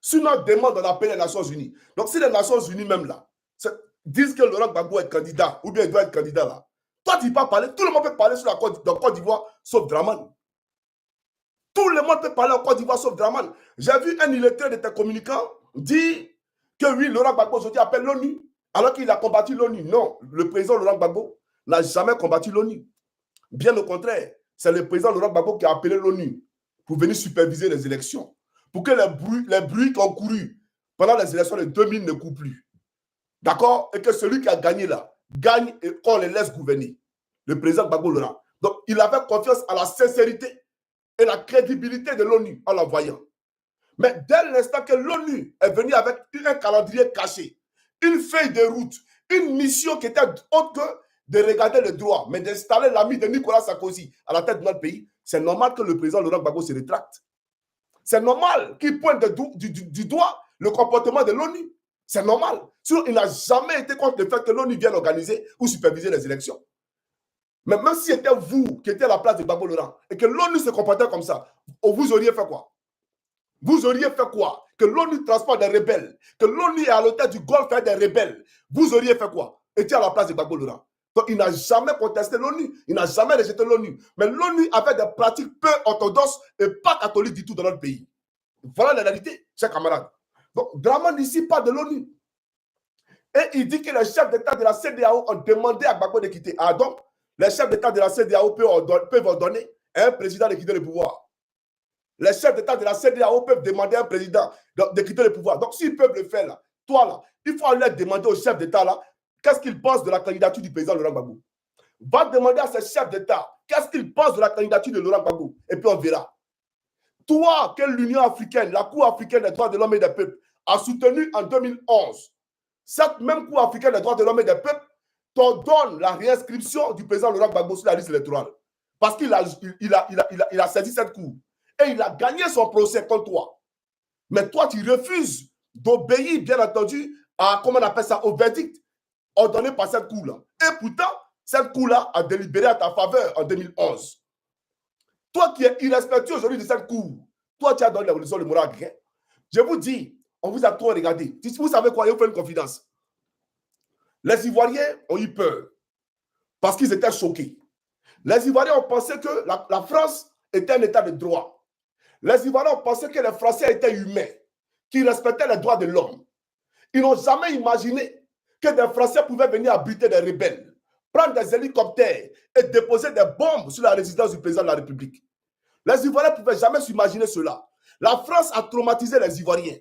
Si notre demande, on appelle les Nations Unies. Donc, si les Nations Unies, même là, disent que Laurent Gbagbo est candidat, ou bien il doit être candidat là, toi, tu ne peux pas parler. Tout le monde peut parler sur la Côte d'Ivoire, sauf Draman. Tout le monde peut parler en Côte d'Ivoire, sauf Draman. J'ai vu un illettré de tes communicants dire que oui, Laurent Gbagbo aujourd'hui appelle l'ONU, alors qu'il a combattu l'ONU. Non, le président Laurent Gbagbo n'a jamais combattu l'ONU. Bien au contraire, c'est le président Laurent Gbagbo qui a appelé l'ONU pour venir superviser les élections. Pour que les bruits qui ont couru pendant les élections de 2000 ne courent plus. D'accord? Et que celui qui a gagné là, gagne et qu'on les laisse gouverner. Le président Gbagbo Laurent. Donc, il avait confiance à la sincérité et la crédibilité de l'ONU en l'envoyant. Mais dès l'instant que l'ONU est venue avec un calendrier caché, une feuille de route, une mission qui était autre que de regarder le droit, mais d'installer l'ami de Nicolas Sarkozy à la tête de notre pays, c'est normal que le président Laurent Gbagbo se rétracte. C'est normal qu'il pointe du doigt le comportement de l'ONU. C'est normal. Sinon, il n'a jamais été contre le fait que l'ONU vienne organiser ou superviser les élections. Mais même si c'était vous qui étiez à la place de Gbagbo Laurent et que l'ONU se comportait comme ça, vous auriez fait quoi? Vous auriez fait quoi? Que l'ONU transporte des rebelles, que l'ONU est à l'hôtel du Golfe fait des rebelles. Vous auriez fait quoi? Étiez à la place de Gbagbo Laurent. Donc, il n'a jamais contesté l'ONU. Il n'a jamais rejeté l'ONU. Mais l'ONU avait des pratiques peu orthodoxes et pas catholiques du tout dans notre pays. Voilà la réalité, chers camarades. Donc, Dramane ici parle de l'ONU. Et il dit que les chefs d'État de la CEDEAO ont demandé à Gbagbo de quitter. Ah donc, les chefs d'État de la CEDEAO peuvent ordonner à un président de quitter le pouvoir. Les chefs d'État de la CEDEAO peuvent demander à un président de quitter le pouvoir. Donc, s'ils peuvent le faire, là, toi, là, il faut aller demander aux chefs d'État, là, qu'est-ce qu'ils pensent de la candidature du président Laurent Gbagbo. Va demander à ces chefs d'État, qu'est-ce qu'ils pensent de la candidature de Laurent Gbagbo. Et puis, on verra. Toi, que l'Union africaine, la Cour africaine des droits de l'homme et des peuples, a soutenu en 2011, cette même Cour africaine des droits de l'homme et des peuples t'ordonne la réinscription du président Laurent Gbagbo sur la liste électorale. Parce qu'il a saisi cette Cour. Et il a gagné son procès contre toi. Mais toi, tu refuses d'obéir, bien entendu, à, comment on appelle ça, au verdict ordonné par cette Cour-là. Et pourtant, cette Cour-là a délibéré à ta faveur en 2011. Toi qui es irrespectueux aujourd'hui de cette Cour, toi tu as donné l'évolution du moral grec. Je vous dis, on vous a trop regardé. Vous savez quoi, je vous fais une confidence. Les Ivoiriens ont eu peur parce qu'ils étaient choqués. Les Ivoiriens ont pensé que la France était un état de droit. Les Ivoiriens ont pensé que les Français étaient humains, qu'ils respectaient les droits de l'homme. Ils n'ont jamais imaginé que des Français pouvaient venir abriter des rebelles, prendre des hélicoptères et déposer des bombes sur la résidence du président de la République. Les Ivoiriens ne pouvaient jamais s'imaginer cela. La France a traumatisé les Ivoiriens.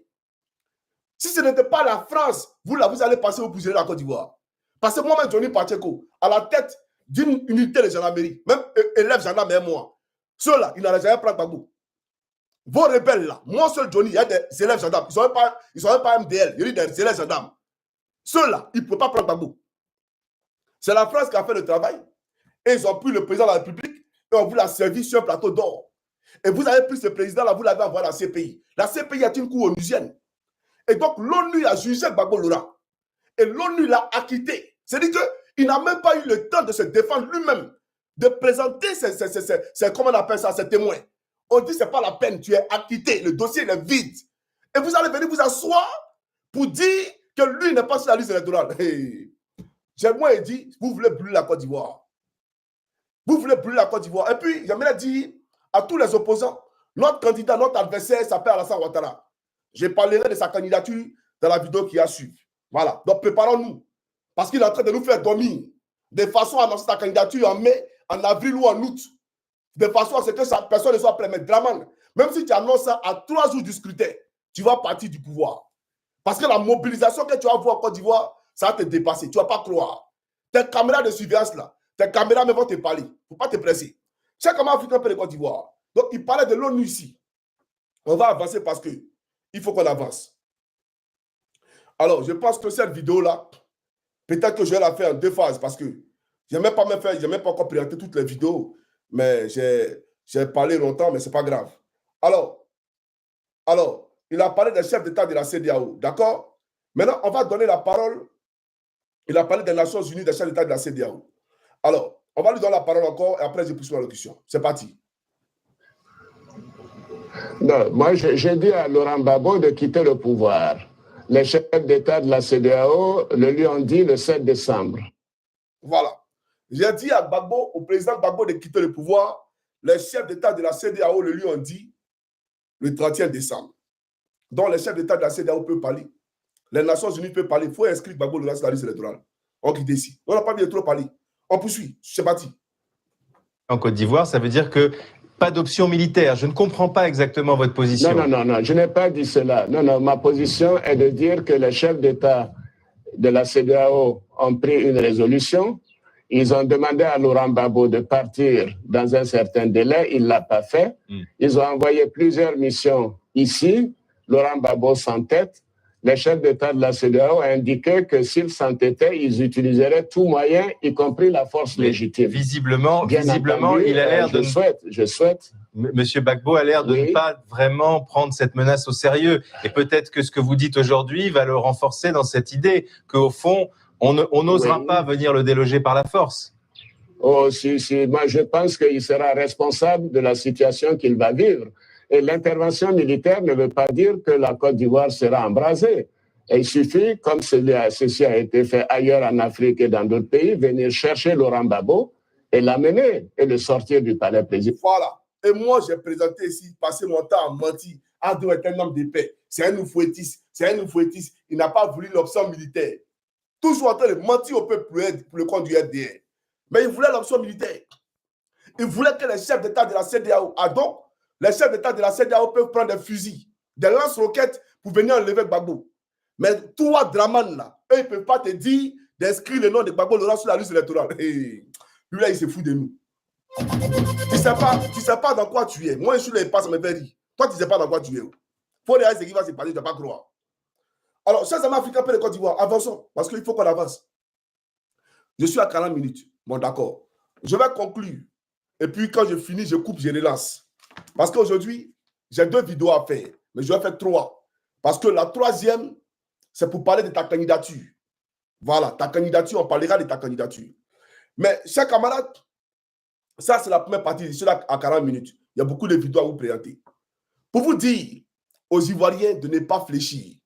Si ce n'était pas la France, vous allez passer au pouvoir de la Côte d'Ivoire. Parce que moi-même, Johnny Pacheco, à la tête d'une unité de gendarmerie, même élève gendarme et moi, ceux-là, ils n'allaient jamais prendre Gbagbo. Vos rebelles là, moi seul Johnny, il y a des élèves gendarmes, ils ne sont même pas MDL, il y a des élèves gendarmes. Ceux-là, ils ne pouvaient pas prendre Gbagbo. C'est la France qui a fait le travail. Et ils ont pris le président de la République et on vous l'a servi sur un plateau d'or. Et vous avez pris ce président-là, vous l'avez envoyé à la CPI. La CPI est une cour onusienne. Et donc, l'ONU a jugé Gbagbo Laurent. Et l'ONU l'a acquitté. C'est-à-dire qu'il n'a même pas eu le temps de se défendre lui-même, de présenter comment on appelle ça, ses témoins. On dit que ce n'est pas la peine, tu es acquitté, le dossier est vide. Et vous allez venir vous asseoir pour dire que lui n'est pas sur la liste électorale. Hey. J'aimerais dire, vous voulez brûler la Côte d'Ivoire. Vous voulez brûler la Côte d'Ivoire. Et puis, j'aimerais dire à tous les opposants, notre candidat, notre adversaire s'appelle Alassane Ouattara. Je parlerai de sa candidature dans la vidéo qui a suivi. Voilà. Donc, préparons-nous. Parce qu'il est en train de nous faire dormir. De façon à annoncer sa candidature en mai, en avril ou en août. De façon à ce que personne ne soit prêt. Mais Dramane, même si tu annonces ça à 3 jours du scrutin, tu vas partir du pouvoir. Parce que la mobilisation que tu vas voir en Côte d'Ivoire, ça va te dépasser. Tu ne vas pas croire. Tes caméras de surveillance là, tes caméras vont te parler. Il ne faut pas te presser. Chaque caméra africain peut de Côte d'Ivoire. Donc, il parlait de l'ONU ici. On va avancer parce que il faut qu'on avance. Alors, je pense que cette vidéo-là, peut-être que je vais la faire en 2 phases parce que je n'ai même pas encore présenté toutes les vidéos, mais j'ai parlé longtemps, mais ce n'est pas grave. Alors, il a parlé des chefs d'État de la CEDEAO, d'accord? Maintenant, on va donner la parole. Il a parlé des Nations Unies, des chefs d'État de la CEDEAO. Alors, on va lui donner la parole encore et après, je poursuis la locution. C'est parti. Non, moi, j'ai dit à Laurent Gbagbo de quitter le pouvoir. Les chefs d'État de la CEDEAO le lui ont dit le 7 décembre. Voilà. J'ai dit à Gbagbo, au président Gbagbo de quitter le pouvoir. Les chefs d'État de la CEDEAO le lui ont dit le 31 décembre. Donc, les chefs d'État de la CEDEAO peuvent parler. Les Nations Unies peuvent parler. Il faut inscrire Gbagbo sur la liste électorale. On quitte ici. On n'a pas bien trop parlé. On poursuit. C'est parti. En Côte d'Ivoire, ça veut dire que pas d'option militaire. Je ne comprends pas exactement votre position. Non, je n'ai pas dit cela. Non, ma position est de dire que les chefs d'État de la CEDEAO ont pris une résolution. Ils ont demandé à Laurent Gbagbo de partir dans un certain délai. Il ne l'a pas fait. Ils ont envoyé plusieurs missions ici. Laurent Gbagbo s'entête. Les chefs d'État de la CEDEAO ont indiqué que s'ils s'entêtaient, ils utiliseraient tout moyen, y compris la force légitime. Visiblement, il a l'air de... Je souhaite. Monsieur Gbagbo a l'air de ne pas vraiment prendre cette menace au sérieux. Et peut-être que ce que vous dites aujourd'hui va le renforcer dans cette idée qu'au fond, on n'osera pas venir le déloger par la force. Oh, moi, je pense qu'il sera responsable de la situation qu'il va vivre. Et l'intervention militaire ne veut pas dire que la Côte d'Ivoire sera embrasée. Et il suffit, comme ceci a été fait ailleurs en Afrique et dans d'autres pays, venir chercher Laurent Gbagbo et l'amener et le sortir du palais présidentiel. Voilà. Et moi, j'ai présenté ici, passé mon temps à mentir. Ado est un homme de paix. C'est un oufouettiste. Il n'a pas voulu l'option militaire. Toujours en train de mentir au peuple pour le compte du RDR. Mais il voulait l'option militaire. Il voulait que les chefs d'État de la CEDEAO, donc, les chefs d'État de la CEDEAO peuvent prendre des fusils, des lance-roquettes pour venir enlever Gbagbo. Mais toi, Draman, là, eux, ils ne peuvent pas te dire d'inscrire le nom de Gbagbo Laurent sur la liste électorale. Hey, lui, là, il se fout de nous. Tu ne sais pas dans quoi tu es. Moi, je suis là, il passe mes verres. Toi, tu ne sais pas dans quoi tu es. Il faut regarder ce qui va se passer, tu ne vas pas croire. Alors, chers amis africains, de Côte d'Ivoire, avançons, parce qu'il faut qu'on avance. Je suis à 40 minutes. Bon, d'accord. Je vais conclure. Et puis, quand je finis, je coupe, je relance. Parce qu'aujourd'hui, j'ai 2 vidéos à faire. Mais je vais faire 3. Parce que la 3e, c'est pour parler de ta candidature. Voilà, ta candidature, on parlera de ta candidature. Mais, chers camarades, ça, c'est la première partie. Je suis là à 40 minutes. Il y a beaucoup de vidéos à vous présenter. Pour vous dire aux Ivoiriens de ne pas fléchir.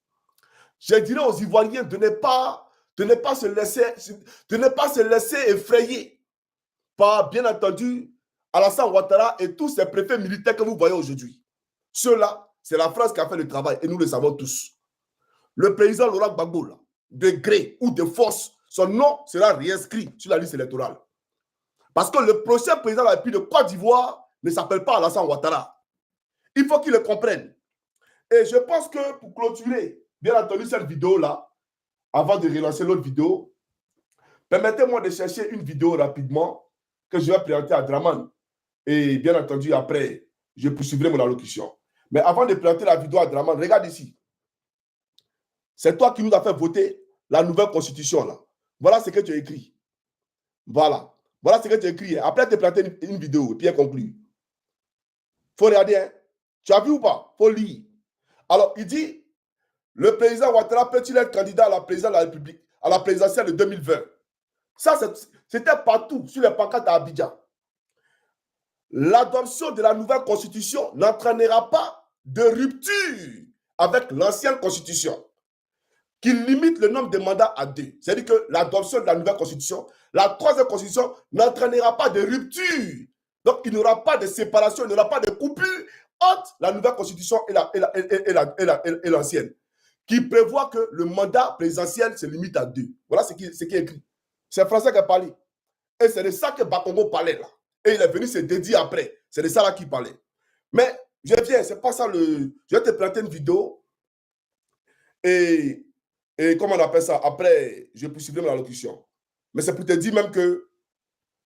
Je dirais aux Ivoiriens de ne pas se laisser effrayer par, bien entendu, Alassane Ouattara et tous ces préfets militaires que vous voyez aujourd'hui. Ceux-là, c'est la France qui a fait le travail et nous le savons tous. Le président Laurent Gbagbo, là, de gré ou de force, son nom sera réinscrit sur la liste électorale. Parce que le prochain président de la République de Côte d'Ivoire ne s'appelle pas Alassane Ouattara. Il faut qu'il le comprenne. Et je pense que pour clôturer, bien entendu, cette vidéo-là, avant de relancer l'autre vidéo, permettez-moi de chercher une vidéo rapidement que je vais présenter à Draman. Et bien entendu, après, je poursuivrai mon allocution. Mais avant de présenter la vidéo à Draman, regarde ici. C'est toi qui nous as fait voter la nouvelle constitution, là. Voilà ce que tu as écrit. Voilà. Voilà ce que tu as écrit. Après, tu as présenté une vidéo, puis elle conclut. Il faut regarder, hein. Tu as vu ou pas? Il faut lire. Alors, il dit, le président Ouattara peut-il être candidat à la présidence de la République, à la présidentielle de 2020? Ça, c'était partout, sur les pancartes à Abidjan. L'adoption de la nouvelle constitution n'entraînera pas de rupture avec l'ancienne constitution, qui limite le nombre de mandats à 2. C'est-à-dire que l'adoption de la nouvelle constitution, la 3e constitution, n'entraînera pas de rupture. Donc, il n'y aura pas de séparation, il n'y aura pas de coupure entre la nouvelle constitution et l'ancienne, qui prévoit que le mandat présidentiel se limite à 2. Voilà ce qui est écrit. C'est Français qui a parlé. Et c'est de ça que Bakongo parlait là. Et il est venu se dédier après. C'est de ça là qu'il parlait. Mais je viens, c'est pas ça le... Je vais te présenter une vidéo. Et comment on appelle ça? Après, je poursuivrai mon allocution. Mais c'est pour te dire même que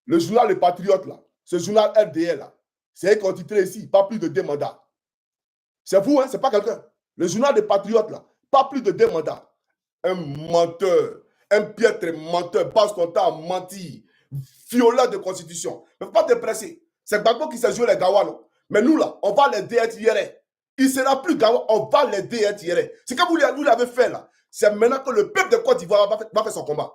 le journal Le Patriote là, ce journal RDL là, c'est qu'on titre ici, pas plus de 2 mandats. C'est vous, hein, c'est pas quelqu'un. Le journal des Patriotes, là, pas plus de 2 mandats. Un menteur, un piètre menteur, passe son temps à mentir, violeur de constitution. Ne faut pas te presser. C'est Gbagbo qui s'est joué les Gawa, non? Mais nous, là, on va l'aider à être hier. Il ne sera plus Gawa, on va l'aider à être hier. C'est comme vous l'avez fait, là. C'est maintenant que le peuple de Côte d'Ivoire va faire son combat.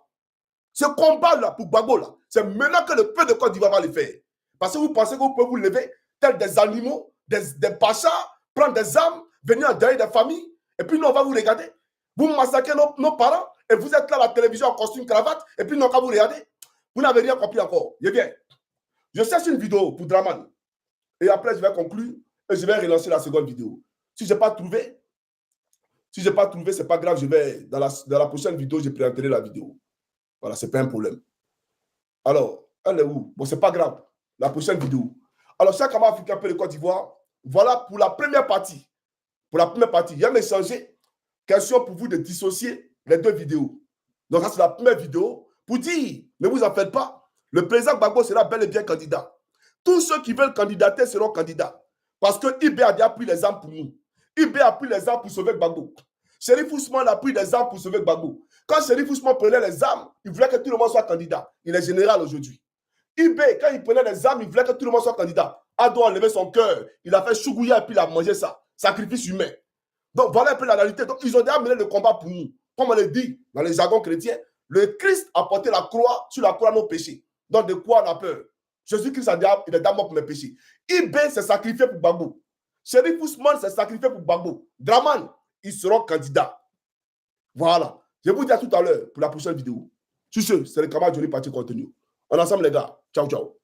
Ce combat-là, pour Gbagbo, là, c'est maintenant que le peuple de Côte d'Ivoire va le faire. Parce que vous pensez que vous pouvez vous lever, tels des animaux, des pachas, prendre des armes, venir en derrière des familles, et puis nous, on va vous regarder. Vous massacrez nos parents, et vous êtes là à la télévision en costume, cravate, et puis nous, on va vous regarder. Vous n'avez rien compris encore. Eh bien, je cherche une vidéo pour Draman. Et après, je vais conclure, et je vais relancer la seconde vidéo. Si je n'ai pas trouvé, ce n'est pas grave, je vais, dans la prochaine vidéo, je présenterai la vidéo. Voilà, ce n'est pas un problème. Alors, elle est où? Bon, ce n'est pas grave. La prochaine vidéo. Alors, chaque camarade africain de Côte d'Ivoire, voilà pour la première partie. Pour la première partie, il y a échangé. Question pour vous de dissocier les 2 vidéos. Donc, ça, c'est la première vidéo pour dire, ne vous en faites pas, le président Gbagbo sera bel et bien candidat. Tous ceux qui veulent candidater seront candidats. Parce que IB a déjà pris les armes pour nous. IB a pris les armes pour sauver Gbagbo. Chérif Ousmane a pris des armes pour sauver Gbagbo. Quand Chérif Ousmane prenait les armes, il voulait que tout le monde soit candidat. Il est général aujourd'hui. IB, quand il prenait les armes, il voulait que tout le monde soit candidat. Ado a enlevé son cœur. Il a fait chougouya et puis il a mangé ça. Sacrifice humain. Donc voilà un peu la réalité. Donc ils ont déjà mené le combat pour nous. Comme on le dit dans les jargons chrétiens, le Christ a porté la croix sur la croix nos péchés. Donc de quoi on a peur? Jésus-Christ il est d'abord mort pour mes péchés. IB s'est sacrifié pour Gbagbo. Chérif Ousmane s'est sacrifié pour Gbagbo. Draman, ils seront candidats. Voilà. Je vous dis à tout à l'heure pour la prochaine vidéo. Sur ce, c'est le camarade Johnny Parti Contenu. On est ensemble les gars. Ciao, ciao.